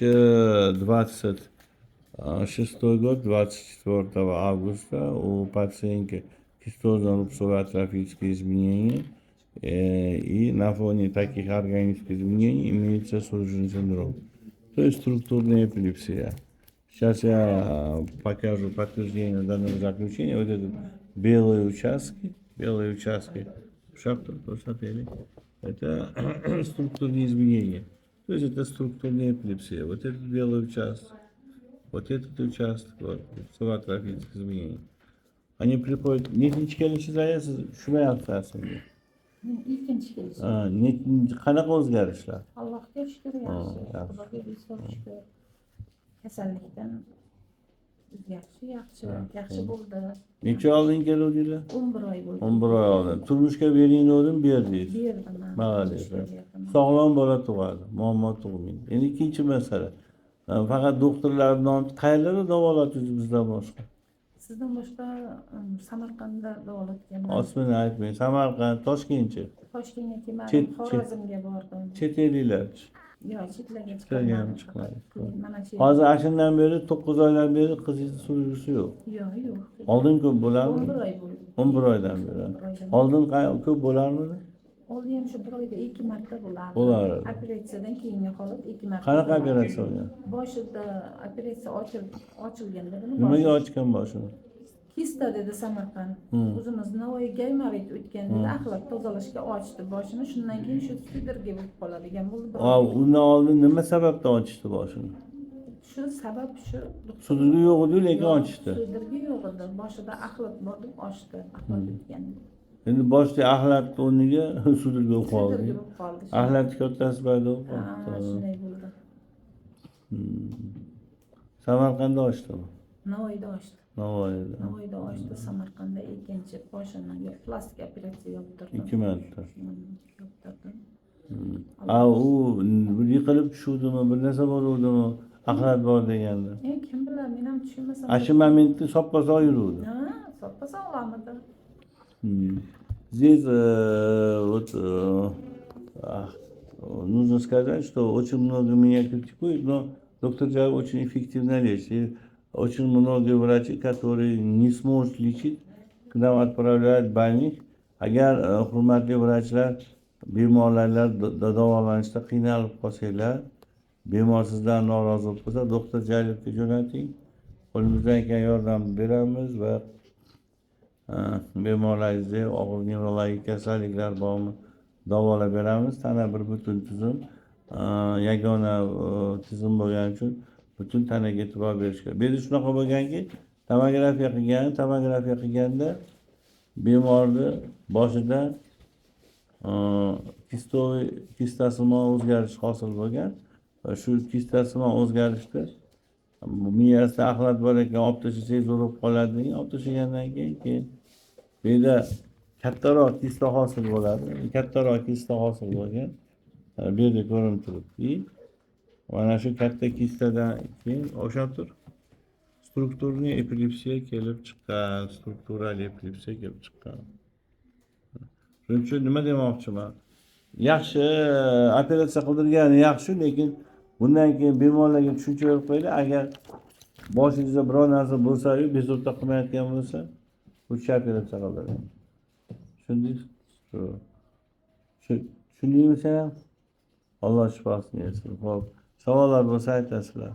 2006 год, 24 августа, у пациентки кистозно-рубцовые атрофические изменения, и на фоне таких органических изменений имеется суженный синдром, то есть структурная эпилепсия. Сейчас я покажу подтверждение данного заключения. Вот это белые участки, шахту посмотрели, это структурные изменения. То есть это структурная эпилепсия. Вот этот белый участок, вот этот участок, вот, атрофических изменений. Они приходят, нechinchi kelishingizsiz tushunmayapsiz aslida. Ikkinchi kelishim. Qanaqa o'zgarishlar? Allohga shukr, yaxshi. Xudoga bizga shukr. Kasallikdan yaxshi bo'ldi. Necha oy oldin keluvdinglar? 11 oy bo'ldi. 11 oy oldin. Turmushga beringlar berdingiz. Berdim. Malades. Sog'lom bola tug'adi, muammo tug'maydi. Endi ikkinchi masala. Faqat doktorlardan qayerlarda davolatdingiz bizdan boshqa? Sizdan boshqa Samarqandda davolatganman. Osmini aytmang. Samarqand, Toshkentchi. Toshkentga kelmadim, Xorazmga bordim. Chet elliklarchi. Yo'q, chetlarga chiqmadim. Mana shu. Hozir ashundan beri 9 oydan beri qizingiz surgisi yo'q. Yo'q. Oldin ko'p bo'larmi? 11 oy bo'ldi. 11 oydan beri. Oldin ko'p bo'larmidi? Oldin ham shu bir oyda 2 marta bo'lardi. Bo'lardi. Operatsiyadan keyingi holat 2 marta. Qanaqa operatsiya bo'lgan? Boshida operatsiya ochilganda nimaga ochgan boshini? Kista dedi Samarqand. O'zimiz Navoiy Gaymarit o'tganda axlat tozalashga ochdi boshini. Shundan keyin shu sidirga bo'lib qoladigan bo'ldi. Undan oldin nima sababdan ochishdi boshini? Shu sabab shu. Sudirgi yo'q edi, lekin ochishdi. Sudirgi yo'q edi. Boshida axlat bor deb ochdi. Axlat o'tganda. Endi boshda axlat o'rniga sudirgi bo'lib qoldi. Sudirgi bo'lib qoldi. Axlat kattasi paydo bo'lib qoldi. Shunday bo'ldi. Samarqandda ochdimi? Navoiyda ochdi. Navoiyda ochdi, Samarqandda ikkinchi boshini plastik operatsiya yoptirdim. 2 marta. Yoptirdim. U yiqilib tushuvdimi, bir narsa bo'luvdimi, axlat bor deganda. Kim bilar, men ham tushunmasam. Shu momentda soppa-sog' yuruvdi. Ha, soppa-sog'lam edi. Здесь вот нужно сказать, что очень много меня критикуют, но доктор Джай очень эффективно лечит. Очень многие врачи, которые не смогут лечить, к нам отправляют больных. Agar hurmatli vrachlar, bemorlar davolanishda qiynalib qolsanglar, bemor sizdan norozi bo'lib qolsa, doktor Jalilga jo'nating. Qo'limizdan kelgan yordam beramiz va bemorlaringizda og'ir nevrologik kasalliklar bormi, davolab beramiz. Tana bir butun tizim, yagona tizim bo'lgani uchun butun tanaga e'tibor berish kerak. Beri shunaqa bo'lganki, tomografiya qilganda bemorni boshida kistasimon o'zgarish hosil bo'lgan va shu kistasimon o'zgarishda miyasida axlat bor ekan, olib tashlasangiz urib qoladi degan. Olib tashlagandan keyin bu yerda kattaroq kista hosil bo'ladi. Kattaroq kista hosil bo'lgan. Bu yerda ko'rinib turibdi. Mana shu katta kistadan keyin o'sha tur strukturniy epilepsiya kelib chiqqan, struktural epilepsiya kelib chiqqan. Shuning uchun nima demoqchiman? Yaxshi operatsiya qildirgani yaxshi, lekin bundan keyin bemorlarga tushuncha berib qo'yinglar. Agar boshingizda biror narsa bo'lsa-yu, bezovta qilmayotgan bo'lsa, o'sha operatsiya qildiring. Tushundingiz? Tushundingmi sen ham? Alloh shifosini bersin. Xo'p, savollar bo'lsa aytasizlar.